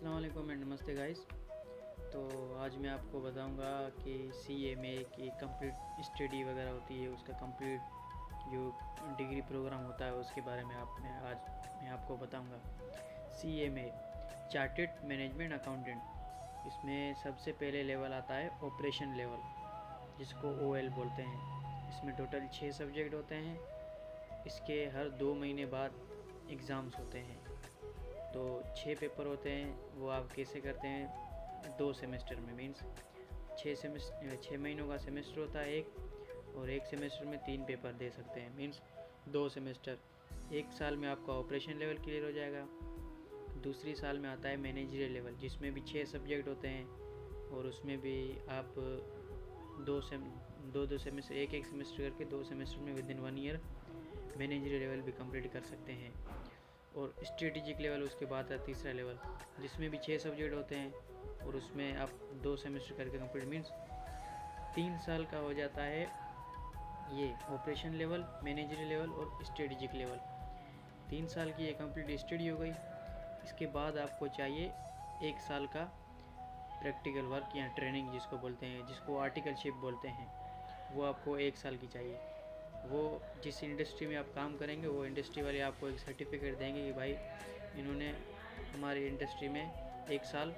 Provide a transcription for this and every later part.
अस्सलाम वालेकुम एंड नमस्ते गाइस। तो आज मैं आपको बताऊंगा कि CMA की कंप्लीट स्टडी वगैरह होती है, उसका कंप्लीट जो डिग्री प्रोग्राम होता है उसके बारे में आज मैं आपको बताऊंगा। CMA चार्टेड मैनेजमेंट अकाउंटेंट, इसमें सबसे पहले लेवल आता है ऑपरेशन लेवल, जिसको OL बोलते हैं। इसमें टोटल 6 सब्जेक्ट होते हैं। इसके हर 2 महीने बाद एग्ज़ाम्स होते हैं। तो 6 पेपर होते हैं। वो आप कैसे करते हैं, 2 सेमेस्टर में, मीन्स 6 महीनों का सेमेस्टर होता है एक, और एक सेमेस्टर में 3 पेपर दे सकते हैं, मीन्स 2 सेमेस्टर। एक साल में आपका ऑपरेशन लेवल क्लियर हो जाएगा। दूसरी साल में आता है मैनेजरियल लेवल, जिसमें भी 6 सब्जेक्ट होते हैं, और उसमें भी आप दो सेमेस्टर, एक सेमेस्टर करके 2 सेमेस्टर में with in 1 year managerial level भी कंप्लीट कर सकते हैं। और स्ट्रेटेजिक लेवल उसके बाद है तीसरा लेवल, जिसमें भी 6 सब्जेक्ट होते हैं, और उसमें आप 2 सेमेस्टर करके कंप्लीट, मीन्स 3 साल का हो जाता है ये ऑपरेशन लेवल, मैनेजरियल लेवल और स्ट्रेटेजिक लेवल। 3 साल की ये कंप्लीट स्टडी हो गई। इसके बाद आपको चाहिए 1 साल का प्रैक्टिकल वर्क या ट्रेनिंग जिसको बोलते हैं, जिसको आर्टिकलशिप बोलते हैं, वो आपको 1 साल की चाहिए। वो जिस इंडस्ट्री में आप काम करेंगे वो इंडस्ट्री वाले आपको एक सर्टिफिकेट देंगे कि भाई इन्होंने हमारी इंडस्ट्री में 1 साल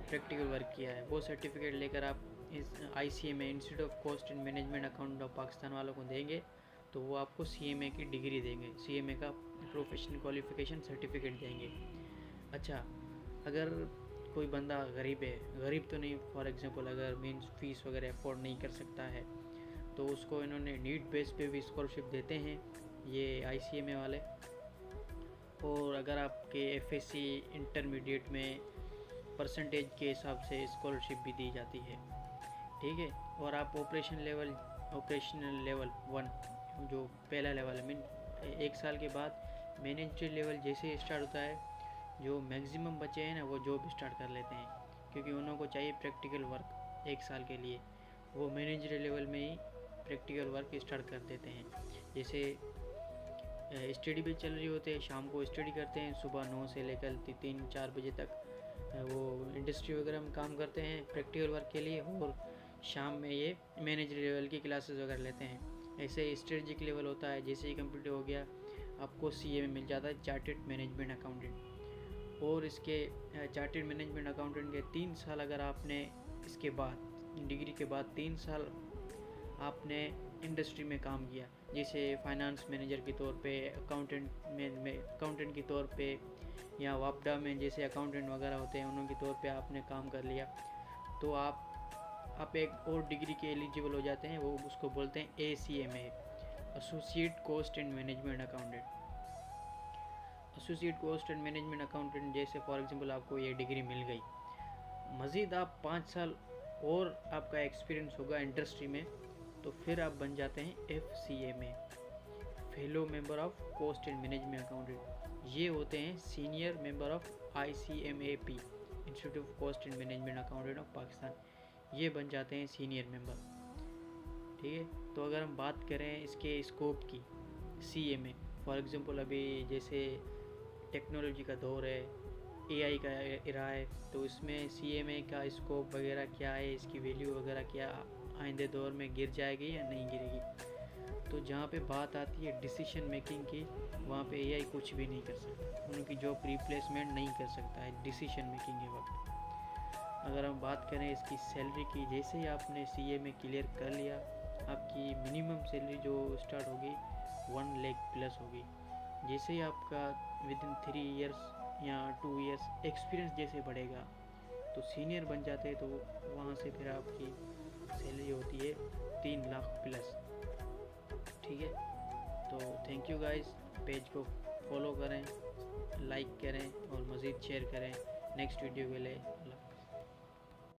प्रैक्टिकल वर्क किया है। वो सर्टिफिकेट लेकर आप इस ICMA institute of cost and management account of Pakistan वालों को देंगे, तो वो आपको CMA की डिग्री देंगे, CMA का प्रोफेशनल क्वालिफिकेशन सर्टिफिकेट देंगे। अच्छा, अगर कोई बंदा गरीब है, गरीब तो नहीं, फॉर एग्जांपल अगर मीन्स फ़ीस वगैरह अफोर्ड नहीं कर सकता है, तो उसको इन्होंने नीड बेस पे भी स्कॉलरशिप देते हैं ये ICMA वाले। और अगर आपके FSC इंटरमीडिएट में परसेंटेज के हिसाब से स्कॉलरशिप भी दी जाती है, ठीक है। और आप ऑपरेशनल लेवल 1 जो पहला लेवल है, मीन 1 साल के बाद मैनेजरियल लेवल जैसे ही स्टार्ट होता है, जो मैक्सिमम बच्चे हैं ना वो जॉब स्टार्ट कर लेते हैं, क्योंकि उन लोगों को चाहिए प्रैक्टिकल वर्क 1 साल के लिए। वो मैनेजरियल लेवल में ही प्रैक्टिकल वर्क स्टार्ट कर देते हैं। जैसे स्टडी भी चल रही होती है, शाम को स्टडी करते हैं, सुबह 9 से लेकर 3-4 बजे तक वो इंडस्ट्री वगैरह में काम करते हैं प्रैक्टिकल वर्क के लिए, और शाम में ये मैनेजरियल लेवल की क्लासेस वगैरह लेते हैं। ऐसे स्ट्रेटजिक लेवल होता है, जैसे ही कंप्लीट हो गया आपको CMA मिल जाता है, चार्टेड मैनेजमेंट अकाउंटेंट। और इसके चार्टेड मैनेजमेंट अकाउंटेंट के 3 साल अगर आपने इसके बाद डिग्री के बाद 3 साल आपने इंडस्ट्री में काम किया, जैसे फाइनेंस मैनेजर के तौर पे, अकाउंटेंट के तौर पे, या वापडा में जैसे अकाउंटेंट वगैरह होते हैं उनके तौर पे आपने काम कर लिया, तो आप एक और डिग्री के एलिजिबल हो जाते हैं। वो उसको बोलते हैं ACMA, associate cost and management accountant. Associate cost and management accountant जैसे फॉर एग्जांपल आपको ये डिग्री मिल गई, मज़ीद आप 5 साल और आपका एक्सपीरियंस होगा इंडस्ट्री में, तो फिर आप बन जाते हैं FCMA, fellow member of cost and management accountant. ये होते हैं senior member of ICMAP, institute of cost and management accountant of Pakistan. ये बन जाते हैं सीनियर मेंबर, ठीक है। तो अगर हम बात करें इसके स्कोप की, CMA फॉर एग्जांपल अभी जैसे टेक्नोलॉजी का दौर है, AI का इरा है, तो इसमें CMA का स्कोप वगैरह क्या है, इसकी वैल्यू वगैरह क्या आइंदे दौर में गिर जाएगी या नहीं गिरेगी। तो जहाँ पे बात आती है डिसीजन मेकिंग की, वहाँ पे AI कुछ भी नहीं कर सकता, उनकी जॉब रिप्लेसमेंट नहीं कर सकता है डिसीजन मेकिंग के वक्त। अगर हम बात करें इसकी सैलरी की, जैसे ही आपने CMA क्लियर कर लिया, आपकी मिनिमम सैलरी जो स्टार्ट होगी 1 लाख प्लस होगी। जैसे ही आपका विद इन 3 ईयर्स या 2 ईयर्स एक्सपीरियंस जैसे बढ़ेगा, तो सीनियर बन जाते हैं, तो वहाँ से फिर आपकी सैलरी होती है 3 लाख प्लस, ठीक है। तो थैंक यू गाइस, पेज को फॉलो करें, लाइक करें और मज़ीद शेयर करें नेक्स्ट वीडियो के लिए।